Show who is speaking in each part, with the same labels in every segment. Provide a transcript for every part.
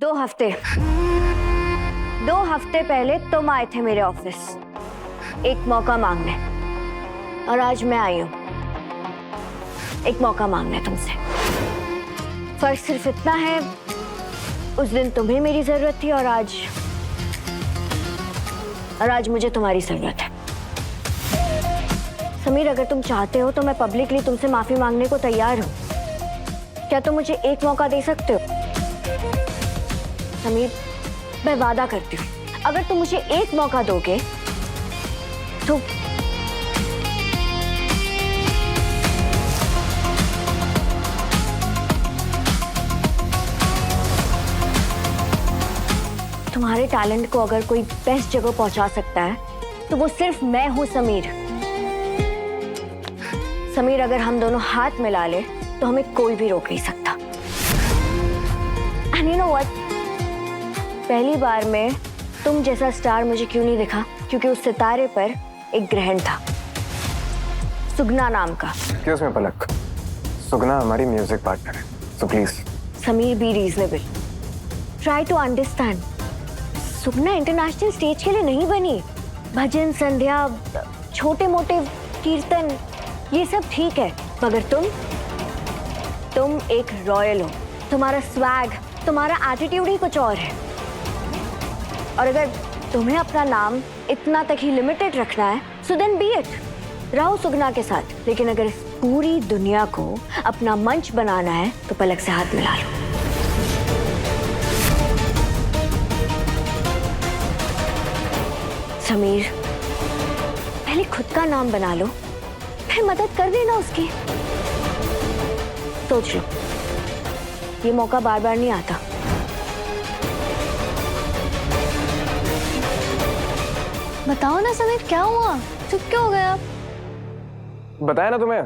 Speaker 1: दो हफ्ते पहले तुम आए थे मेरे ऑफिस एक मौका मांगने, और आज मैं आई हूं एक मौका मांगने तुमसे। फर्क सिर्फ इतना है, उस दिन तुम्हें मेरी जरूरत थी और आज मुझे तुम्हारी जरूरत है। समीर, अगर तुम चाहते हो तो मैं पब्लिकली तुमसे माफी मांगने को तैयार हूं। क्या तुम मुझे एक मौका दे सकते हो? समीर, मैं वादा करती हूँ, अगर तुम मुझे एक मौका दोगे तो तुम्हारे टैलेंट को अगर कोई बेस्ट जगह पहुंचा सकता है तो वो सिर्फ मैं हूं समीर। समीर, अगर हम दोनों हाथ मिला ले तो हमें कोई भी रोक नहीं सकता। And you know what? पहली बार में तुम जैसा स्टार मुझे क्यों नहीं दिखा? क्योंकि उस सितारे पर एक ग्रहण था, सुगना नाम का।
Speaker 2: Excuse me, Palak. सुगना हमारी म्यूजिक पार्टनर है, so please।
Speaker 1: Sameer, be reasonable, try to understand. Sugna international stage के लिए नहीं बनी। भजन, संध्या, छोटे मोटे कीर्तन, ये सब ठीक है, मगर तुम एक रॉयल हो। तुम्हारा स्वैग, तुम्हारा एटीट्यूड ही कुछ और है। और अगर तुम्हें अपना नाम इतना तक ही लिमिटेड रखना है, सो देन बी इट, रहो सुगना के साथ। लेकिन अगर इस पूरी दुनिया को अपना मंच बनाना है तो पलक से हाथ मिला लो। समीर, पहले खुद का नाम बना लो, फिर मदद कर देना उसकी। सोच लो, ये मौका बार बार नहीं आता।
Speaker 3: बताओ ना समीर, क्या हुआ? चुप क्यों हो गए आप?
Speaker 2: बताया ना तुम्हें,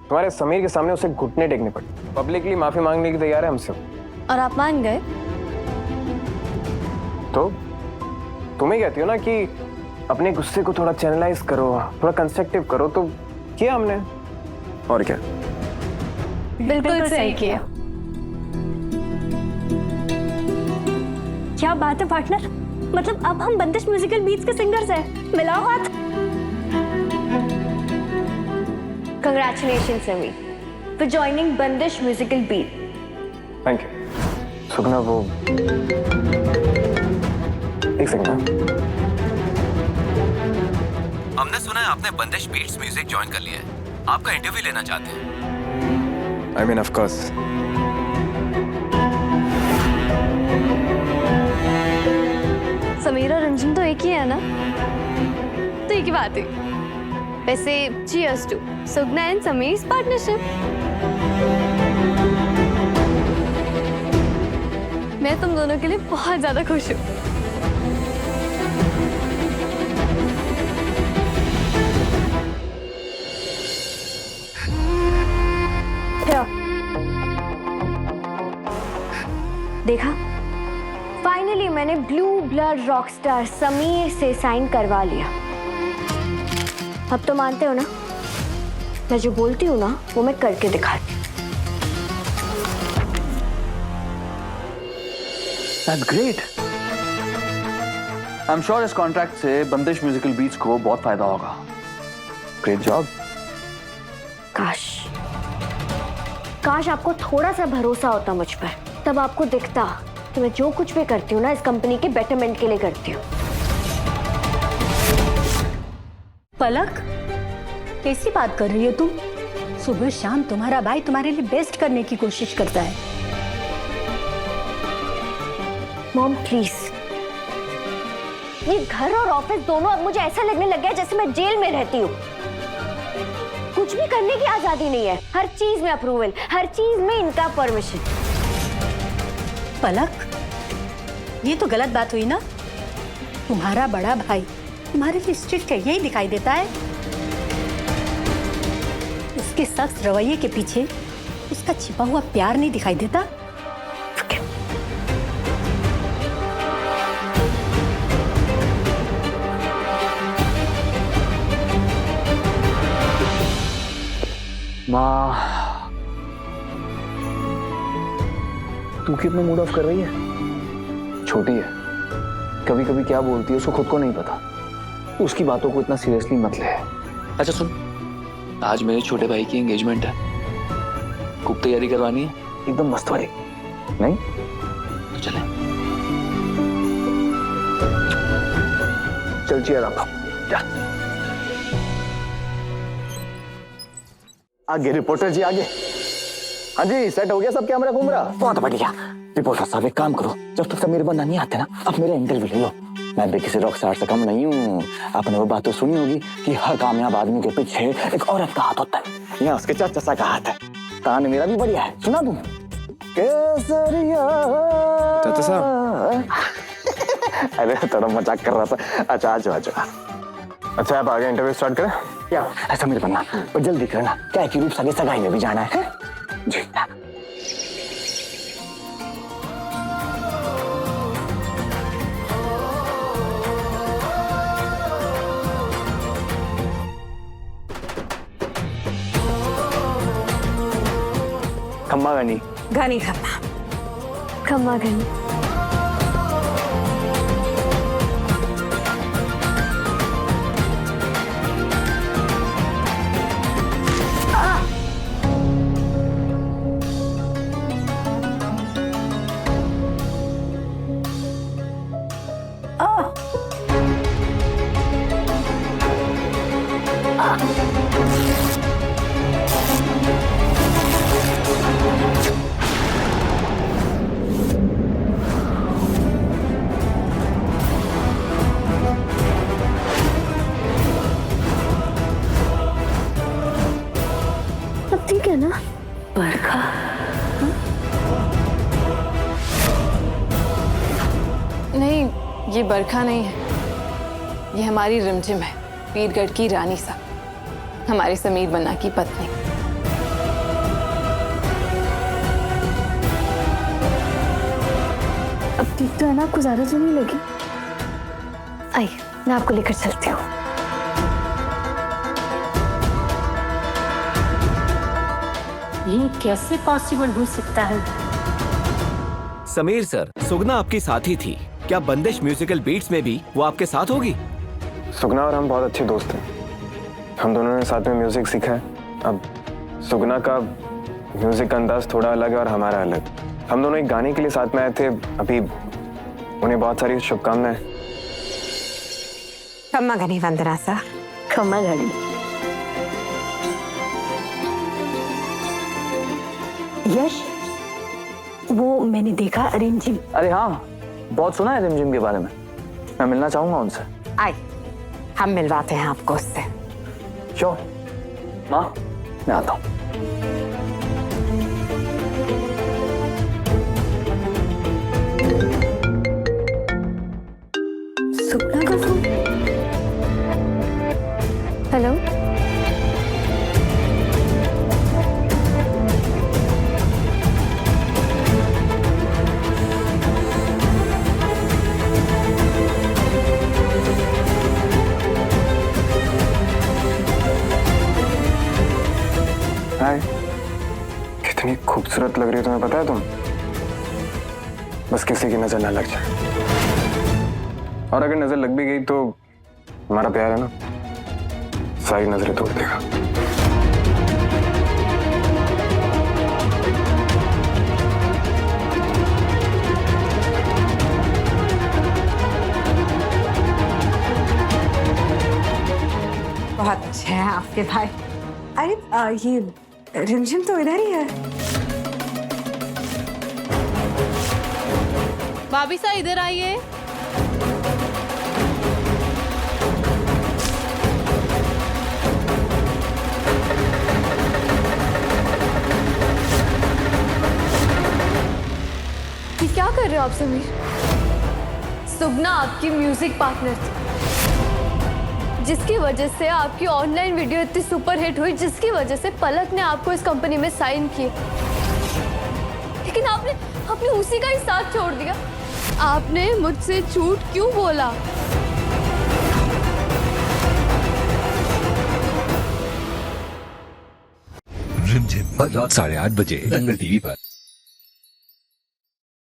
Speaker 2: तुम्हारे समीर के सामने उसे घुटने टेकने पड़े। पब्लिकली माफी मांगने की तैयार है हमसे।
Speaker 3: और आप मान गए?
Speaker 2: तो तुम्हें कहती हो ना कि अपने गुस्से को थोड़ा चैनलाइज करो, थोड़ा कंस्ट्रक्टिव करो, तो किया हमने। और क्या?
Speaker 3: बिल्कुल सही किया।
Speaker 1: क्या बात है पार्टनर, मतलब अब हम बंदिश म्यूजिकल बीट्स के सिंगर्स हैं। मिलाओ हाथ। Congratulation Sameer for joining Bandish musical beat.
Speaker 2: Thank you. Sugna, वो एक सेकंड।
Speaker 4: हमने सुना है आपने बंदिश बीट्स म्यूजिक ज्वाइन कर लिया है, आपका इंटरव्यू लेना चाहते हैं।
Speaker 2: I mean of course.
Speaker 3: Sameer और रंजन तो एक ही है ना, तो एक ही बात है। वैसे cheers to Sugna and Sameer's partnership. मैं तुम दोनों के लिए बहुत ज्यादा खुश हूँ।
Speaker 1: देखा, फाइनली मैंने ब्लू ब्लड रॉकस्टार समीर से साइन करवा लिया। अब तो मानते हो ना, मैं जो बोलती हूँ ना वो मैं करके दिखाती हूँ।
Speaker 5: That's great. I'm sure इस कॉन्ट्रैक्ट से बंदिश म्यूजिकल बीट्स को बहुत फायदा होगा।
Speaker 2: Great job.
Speaker 1: काश आपको थोड़ा सा भरोसा होता मुझ पर, तब आपको दिखता कि मैं जो कुछ भी करती हूँ ना इस कंपनी के बेटरमेंट के लिए करती हूँ।
Speaker 6: पलक, कैसी बात कर रही हो तुम? सुबह शाम तुम्हारा भाई तुम्हारे लिए बेस्ट करने की कोशिश करता है।
Speaker 1: मॉम प्लीज, ये घर और ऑफिस दोनों अब मुझे ऐसा लगने लग गया जैसे मैं जेल में रहती हूँ। कुछ भी करने की आजादी नहीं है, हर चीज में अप्रूवल, हर चीज में इनका परमिशन।
Speaker 6: पलक, ये तो गलत बात हुई ना। तुम्हारा बड़ा भाई तुम्हारे लिए स्ट्रिक्ट है, यही दिखाई देता है। उसके सख्त रवैये के पीछे उसका छिपा हुआ प्यार नहीं दिखाई देता।
Speaker 5: माँ, तू कितना मूड ऑफ कर रही है? छोटी है, कभी कभी क्या बोलती है उसको खुद को नहीं पता। तो उसकी बातों को इतना सीरियसली मत ले। अच्छा सुन, आज मेरे छोटे भाई की एंगेजमेंट है, खूब तैयारी करवानी है, एकदम मस्त वाली। नहीं तो चले। चल चियर आप जा।
Speaker 7: आगे रिपोर्टर जी आगे। हाँ जी, सेट हो गया सब, कैमरा घूम रहा। बहुत बढ़िया। रिपोर्टर साहब एक काम करो, जब तक मेरे बंदा नहीं आते ना, आप मेरा इंटरव्यू ले लो। मैं भी किसी रॉक स्टार से कम नहीं हूँ। आपने वो बात तो सुनी होगी कि हर कामयाब आदमी के पीछे एक औरत का हाथ होता है। यहाँ उसके चाचा का हाथ है। कान मेरा भी बढ़िया है, सुना दूं? केसरिया।
Speaker 2: चाचा साहब।
Speaker 7: अरे थोड़ा मजाक कर रहा था। अच्छा आ जाओ आ जाओ।
Speaker 2: अच्छा आप आगे इंटरव्यू स्टार्ट करें।
Speaker 7: क्या ऐसा मेरे बनना, पर जल्दी करना, क्या है कि रूप सगे सगाई में भी जाना है। जी खम्मा गनी
Speaker 8: घनी खम्मा
Speaker 1: खम्मा घनी। अब ठीक है ना? बरखा
Speaker 8: नहीं, ये बरखा नहीं है, ये हमारी रिमझिम है, पीरगढ़ की रानी सा, हमारे समीर बन्ना की पत्नी।
Speaker 1: अब ठीक तो है ना? आपको ज्यादा तो नहीं लगी? आइए मैं आपको लेकर चलती हूँ।
Speaker 6: ये कैसे पॉसिबल हो सकता है?
Speaker 4: समीर सर, सुगना आपकी साथी थी, क्या बंदिश म्यूजिकल बीट्स में भी वो आपके साथ होगी?
Speaker 2: सुगना और हम बहुत अच्छे दोस्त हैं। हम दोनों ने साथ में म्यूजिक सीखा है। अब सुगना का म्यूजिक का अंदाज थोड़ा अलग है और हमारा अलग। हम दोनों एक गाने के लिए साथ में आए थे। अभी उन्हें बहुत सारी शुभकामनाएं।
Speaker 8: खम्मा घनी वंदना सा।
Speaker 1: खम्मा घनी।
Speaker 6: यश, वो मैंने देखा रिमझिम।
Speaker 5: अरे हाँ, बहुत सुना है रिमझिम के बारे में। मैं मिलना चाहूंगा उनसे।
Speaker 8: आए, हम मिलवाते हैं आपको उससे।
Speaker 5: श्योर। माँ, मैं आता हूँ।
Speaker 1: सुगना का फोन। हेलो।
Speaker 2: हाय, कितनी खूबसूरत लग रही हो तुम्हें पता है तुम? बस किसी की नजर ना लग जाए, और अगर नजर लग भी गई तो हमारा प्यार है ना, सारी नजरें तोड़ देगा।
Speaker 8: बहुत अच्छे हैं आपके भाई। अरे ये रिमझिम तो इधर ही है।
Speaker 3: भाभी सा इधर आइए। ये क्या कर रहे हो आप समीर? सुगना आपकी म्यूजिक पार्टनर थी, जिसकी वजह से आपकी ऑनलाइन वीडियो इतनी सुपर हिट हुई, जिसकी वजह से पलक ने आपको इस कंपनी में साइन किया। लेकिन आपने उसी का ही साथ छोड़ दिया। आपने मुझसे झूठ क्यों बोला?
Speaker 9: रिमझिम रात 8:30 बजे दंगल टीवी पर।